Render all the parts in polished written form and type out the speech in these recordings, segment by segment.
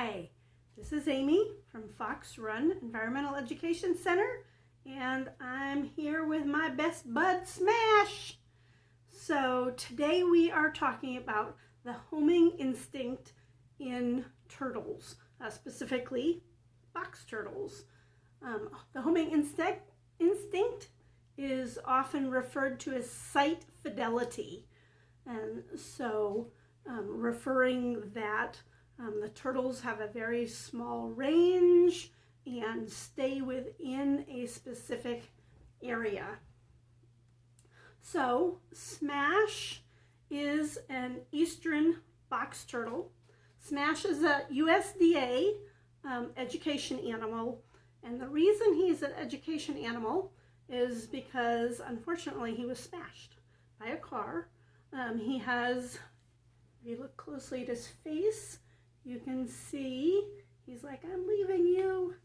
Hi, this is Amy from Fox Run Environmental Education Center, and I'm here with my best bud, Smash. So today we are talking about the homing instinct in turtles, specifically box turtles. The homing instinct is often referred to as site fidelity, and so referring that the turtles have a very small range and stay within a specific area. So Smash is an eastern box turtle. Smash is a USDA education animal, and the reason he's an education animal is because unfortunately he was smashed by a car. He has, if you look closely at his face, you can see he's like, I'm leaving you.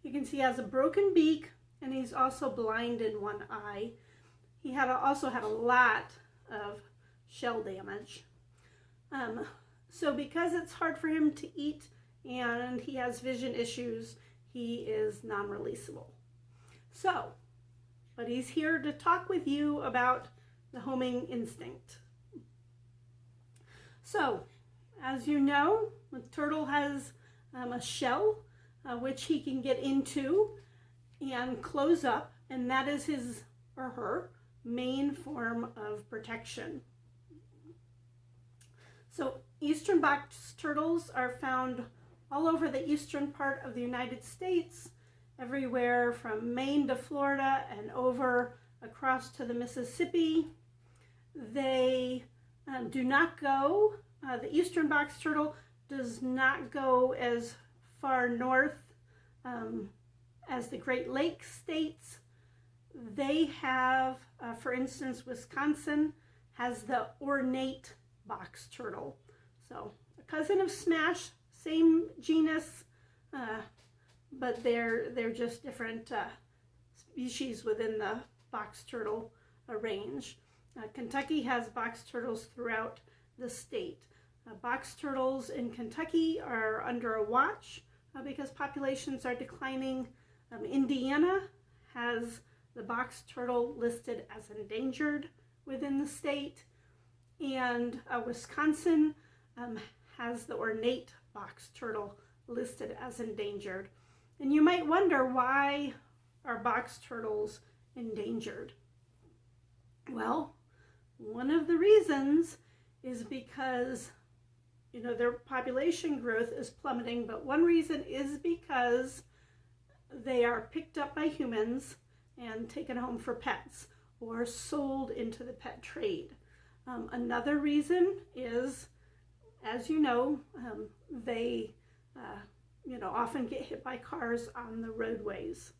You can see he has a broken beak, and he's also blind in one eye. He also had a lot of shell damage. So because it's hard for him to eat and he has vision issues, he is non-releasable. But he's here to talk with you about the homing instinct. So, as you know, the turtle has a shell which he can get into and close up, and that is his or her main form of protection. So eastern box turtles are found all over the eastern part of the United States, everywhere from Maine to Florida and over across to the Mississippi. They do not go, the eastern box turtle does not go as far north as the Great Lakes states. They have, for instance, Wisconsin has the ornate box turtle. So a cousin of Smash, same genus, but they're just different species within the box turtle range. Kentucky has box turtles throughout the state. Box turtles in Kentucky are under a watch because populations are declining. Indiana has the box turtle listed as endangered within the state, and Wisconsin has the ornate box turtle listed as endangered. And you might wonder, why are box turtles endangered? Well, one of the reasons is because their population growth is plummeting, but one reason is because they are picked up by humans and taken home for pets or sold into the pet trade. Another reason is, as you know, they often get hit by cars on the roadways.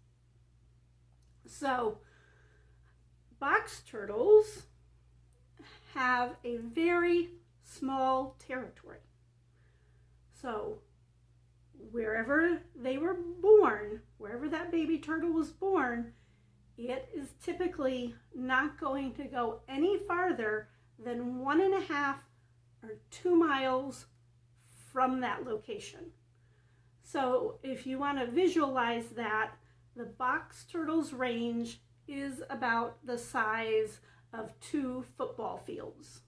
So box turtles have a very small territory. So wherever they were born, wherever that baby turtle was born, it is typically not going to go any farther than 1.5 or 2 miles from that location. So if you want to visualize that, the box turtle's range is about the size of 2 football fields.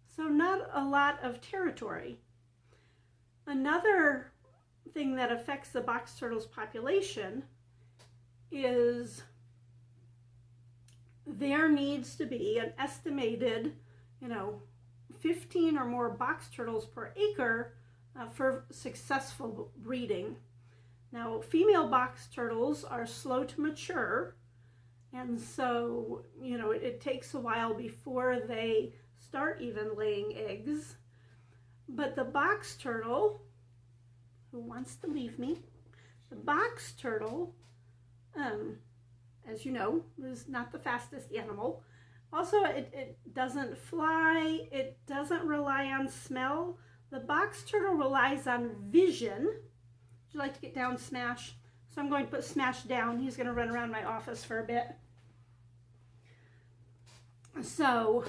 So not a lot of territory. Another thing that affects the box turtle's population is there needs to be an estimated 15 or more box turtles per acre for successful breeding. Now, female box turtles are slow to mature, and so it takes a while before they start even laying eggs. But the box turtle, who wants to leave me, the box turtle, as you know, is not the fastest animal. Also, it doesn't fly, it doesn't rely on smell. The box turtle relies on vision. Would you like to get down, Smash? So I'm going to put Smash down. He's going to run around my office for a bit. So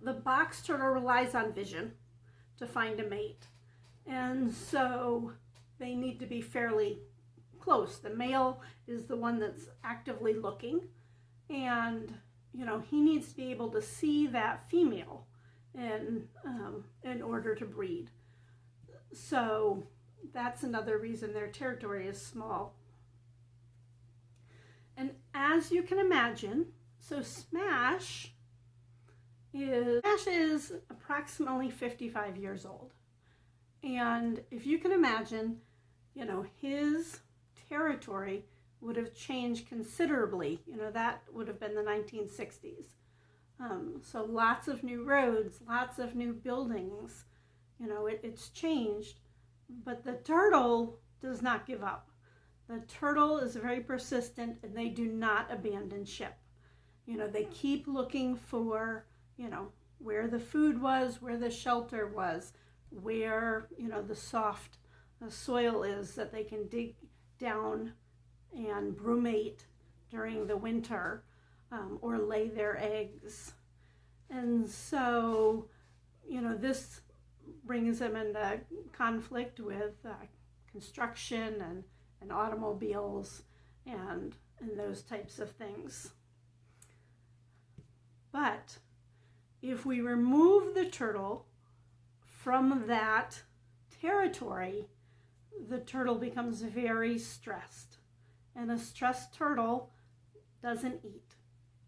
the box turtle relies on vision to find a mate. And so they need to be fairly close. The male is the one that's actively looking, and he needs to be able to see that female in order to breed. So that's another reason their territory is small. And as you can imagine, so Smash is approximately 55 years old. And if you can imagine, his territory would have changed considerably. That would have been the 1960s. So lots of new roads, lots of new buildings, it's changed. But the turtle does not give up. The turtle is very persistent, and they do not abandon ship. They keep looking for, where the food was, where the shelter was, where, the soft soil is that they can dig down and brumate during the winter, or lay their eggs. And so, this brings them into conflict with construction and automobiles and those types of things. But if we remove the turtle from that territory, the turtle becomes very stressed. And a stressed turtle doesn't eat.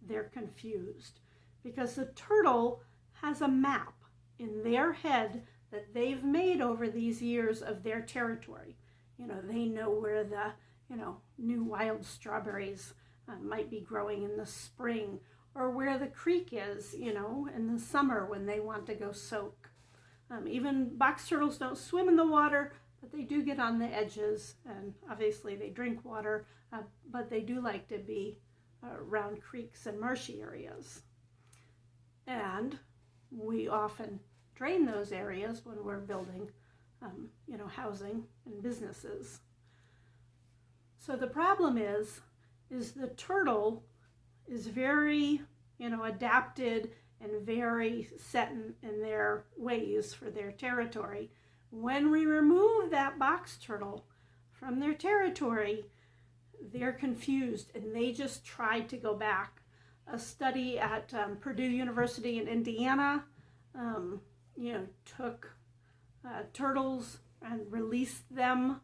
They're confused because the turtle has a map in their head that they've made over these years of their territory. They know where the, new wild strawberries might be growing in the spring, or where the creek is, in the summer when they want to go soak. Even box turtles don't swim in the water, but they do get on the edges, and obviously they drink water, but they do like to be around creeks and marshy areas. And we often drain those areas when we're building, housing and businesses. So the problem is the turtle is very, adapted and very set in their ways for their territory. When we remove that box turtle from their territory, they're confused and they just try to go back. A study at Purdue University in Indiana, took turtles and released them,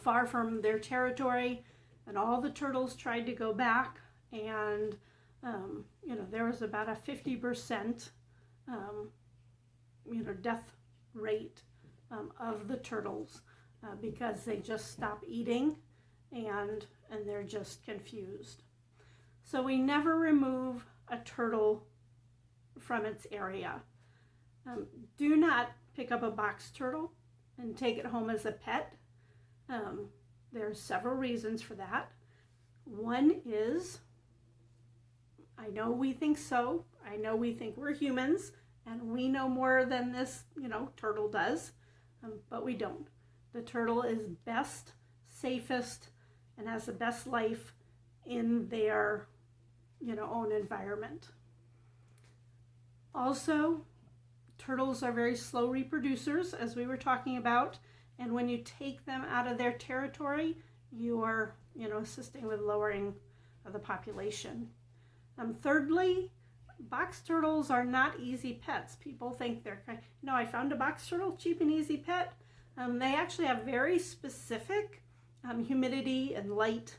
far from their territory, and all the turtles tried to go back, and there was about a 50% death rate of the turtles because they just stop eating and they're just confused. So we never remove a turtle from its area. Do not pick up a box turtle and take it home as a pet. There are several reasons for that. One is, I know we think so. I know we think we're humans and we know more than this, turtle does, but we don't. The turtle is best, safest, and has the best life in their, own environment. Also, turtles are very slow reproducers, as we were talking about, and when you take them out of their territory, you are, assisting with lowering of the population. Thirdly, box turtles are not easy pets. People think they're, I found a box turtle, cheap and easy pet. They actually have very specific humidity and light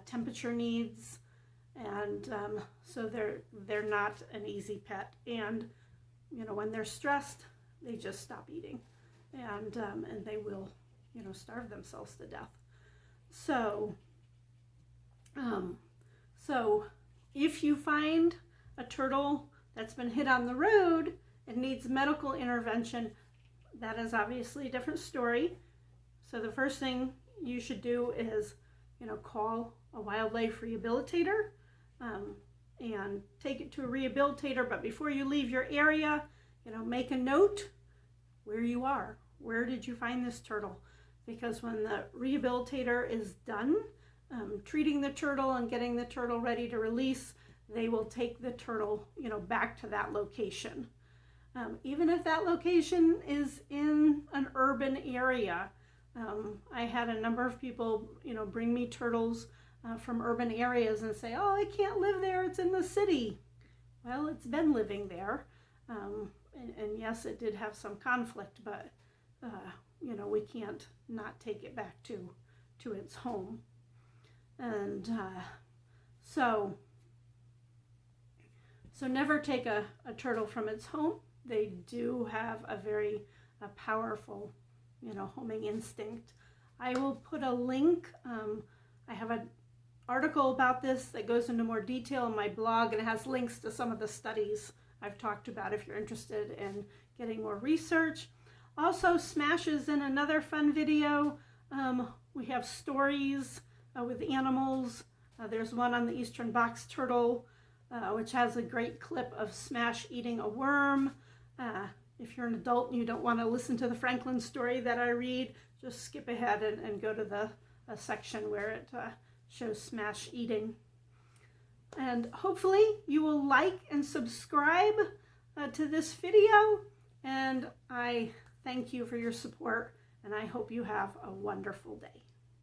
temperature needs, and so they're not an easy pet. And when they're stressed, they just stop eating, and they will starve themselves to death. So if you find a turtle that's been hit on the road and needs medical intervention, that is obviously a different story. So the first thing you should do is, call a wildlife rehabilitator and take it to a rehabilitator. But before you leave your area, make a note where you are. Where did you find this turtle? Because when the rehabilitator is done treating the turtle and getting the turtle ready to release, they will take the turtle, back to that location. even if that location is in an urban area. I had a number of people, bring me turtles from urban areas and say, oh, I can't live there, it's in the city. Well, it's been living there. And yes, it did have some conflict, but, we can't not take it back to its home. And so never take a turtle from its home. They do have a very powerful, homing instinct. I will put a link. I have an article about this that goes into more detail in my blog, and it has links to some of the studies I've talked about if you're interested in getting more research. Also, Smash is in another fun video. We have stories with animals. There's one on the eastern box turtle, which has a great clip of Smash eating a worm. If you're an adult and you don't want to listen to the Franklin story that I read, just skip ahead and go to the section where it shows Smash eating. And hopefully you will like and subscribe to this video, and I thank you for your support, and I hope you have a wonderful day.